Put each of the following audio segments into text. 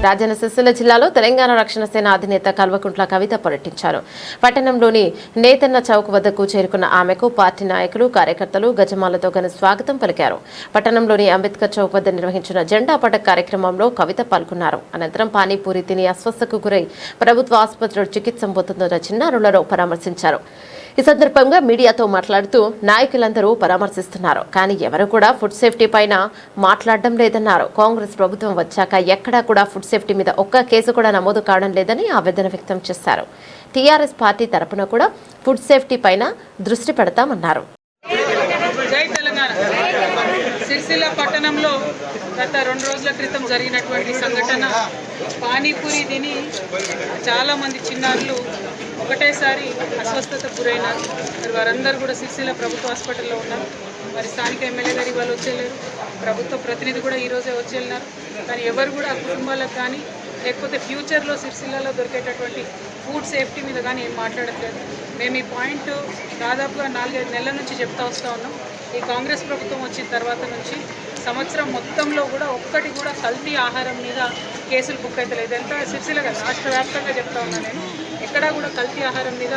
రాజన్న సిరిసిల్ల జిల్లాలో తెలంగాణ రక్షణ సేన అధినేత కల్వకుంట్ల కవిత పర్యటించారు. పట్టణంలోని నేతన్న చౌక్ వద్దకు చేరుకున్న ఆమెకు పార్టీ నాయకులు, కార్యకర్తలు గజమాలతో ఘన స్వాగతం పలికారు. పట్టణంలోని అంబేద్కర్ చౌక్ వద్ద నిర్వహించిన జెండా పటక్ కార్యక్రమంలో కవిత పాల్గొన్నారు. అనంతరం పానీపూరి తిని అస్వస్థకు గురై ప్రభుత్వ ఆసుపత్రిలో చికిత్స పొందుతున్న చిన్నారులను పరామర్శించారు. ఈ సందర్భంగా మీడియాతో మాట్లాడుతూ నాయకులందరూ పరామర్శిస్తున్నారు, కానీ ఎవరు కూడా ఫుడ్ సేఫ్టీ పైన మాట్లాడడం లేదన్నారు. కాంగ్రెస్ ప్రభుత్వం వచ్చాక ఎక్కడా కూడా ఫుడ్ సేఫ్టీ మీద ఒక్క కేసు కూడా నమోదు కావడం లేదని ఆవేదన వ్యక్తం చేశారు. టీఆర్ఎస్ పార్టీ తరపున కూడా ఫుడ్ సేఫ్టీ పైన దృష్టి పెడతామన్నారు. జై తెలంగాణ. సిరిసిల్ల పట్టణంలో గత 2 రోజుల క్రితం జరిగినటువంటి సంఘటన, పానీపూరి తిని చాలామంది చిన్నారులు ఒకటేసారి అస్వస్థతకు గురైనారు. మరి వారందరూ కూడా సిరిసిల్ల ప్రభుత్వ హాస్పిటల్లో ఉన్నారు. మరి స్థానిక ఎమ్మెల్యే గారి వాళ్ళు వచ్చేళ్ళారు, ప్రభుత్వ ప్రతినిధి కూడా ఈరోజే వచ్చేళ్ళినారు. కానీ ఎవరు కూడా ఆ కుటుంబాలకు కానీ లేకపోతే ఫ్యూచర్లో సిరిసిల్లలో దొరికేటటువంటి ఫుడ్ సేఫ్టీ మీద కానీ ఏం మాట్లాడట్లేదు. మేము ఈ పాయింట్ దాదాపుగా 4-5 నెలల నుంచి చెప్తా వస్తూ ఉన్నాం. ఈ కాంగ్రెస్ ప్రభుత్వం వచ్చిన తర్వాత నుంచి సంవత్సరం మొత్తంలో కూడా ఒక్కటి కూడా కల్తీ ఆహారం మీద కేసులు బుక్ అయితే లేదు. ఎంత సిరిసిల్ల కదా, రాష్ట్ర వ్యాప్తంగా చెప్తా ఉన్నాను నేను, ఎక్కడా కూడా కల్తీ ఆహారం మీద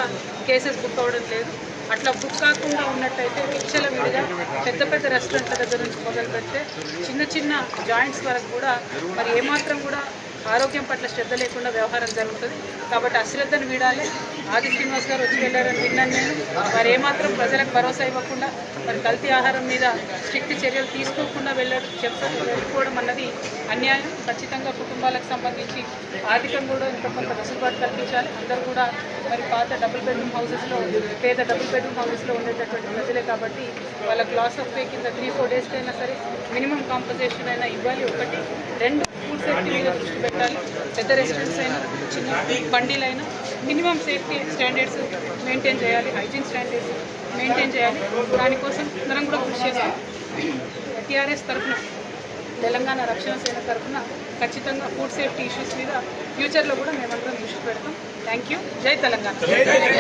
కేసెస్ బుక్ అవ్వడం లేదు. అట్లా బుక్ కాకుండా ఉన్నట్టయితే విచ్చల విడిగా పెద్ద పెద్ద రెస్టారెంట్ల దగ్గర నుంచి మొదలు పెడితే చిన్న చిన్న జాయింట్స్ వరకు కూడా మరి ఏమాత్రం కూడా ఆరోగ్యం పట్ల శ్రద్ధ లేకుండా వ్యవహారం జరుగుతుంది. కాబట్టి అశ్రద్ధను వీడాలి. ఆది శ్రీనివాస్ గారు వచ్చి వెళ్ళారని విన్నాను నేను. మరి ఏమాత్రం ప్రజలకు భరోసా ఇవ్వకుండా మరి కల్తీ ఆహారం మీద స్ట్రిక్ట్ చర్యలు తీసుకోకుండా వెళ్ళిపోవడం అన్నది అన్యాయం. ఖచ్చితంగా కుటుంబాలకు సంబంధించి ఆర్థికంగా కూడా ఇంకా కొంత వెసులుబాటు కల్పించాలి. అందరూ కూడా మరి పాత డబుల్ బెడ్రూమ్ హౌసెస్లో, పేద డబుల్ బెడ్రూమ్ హౌసెస్లో ఉండేటటువంటి ప్రజలే కాబట్టి వాళ్ళకి లాస్ ఆఫ్ పే కింద 3-4 డేస్కి అయినా సరే మినిమం కాంపన్సేషన్ అయినా ఇవ్వాలి. 1, 2 ఫుడ్ సేఫ్టీ మీద దృష్టి పెట్టాలి. పెద్ద రెస్టారెంట్స్ అయినా చిన్న బండిలైనా మినిమం సేఫ్టీ స్టాండర్డ్స్ మెయింటైన్ చేయాలి, హైజీన్ స్టాండర్డ్స్ మెయింటైన్ చేయాలి. దానికోసం మనం కూడా కృషి చేస్తాం. టీఆర్ఎస్ తరఫున, తెలంగాణ రక్షణ సేన తరఫున ఖచ్చితంగా ఫుడ్ సేఫ్టీ ఇష్యూస్ మీద ఫ్యూచర్లో కూడా మేమందరం దృష్టి పెడతాం. Thank you. జై తెలంగాణ.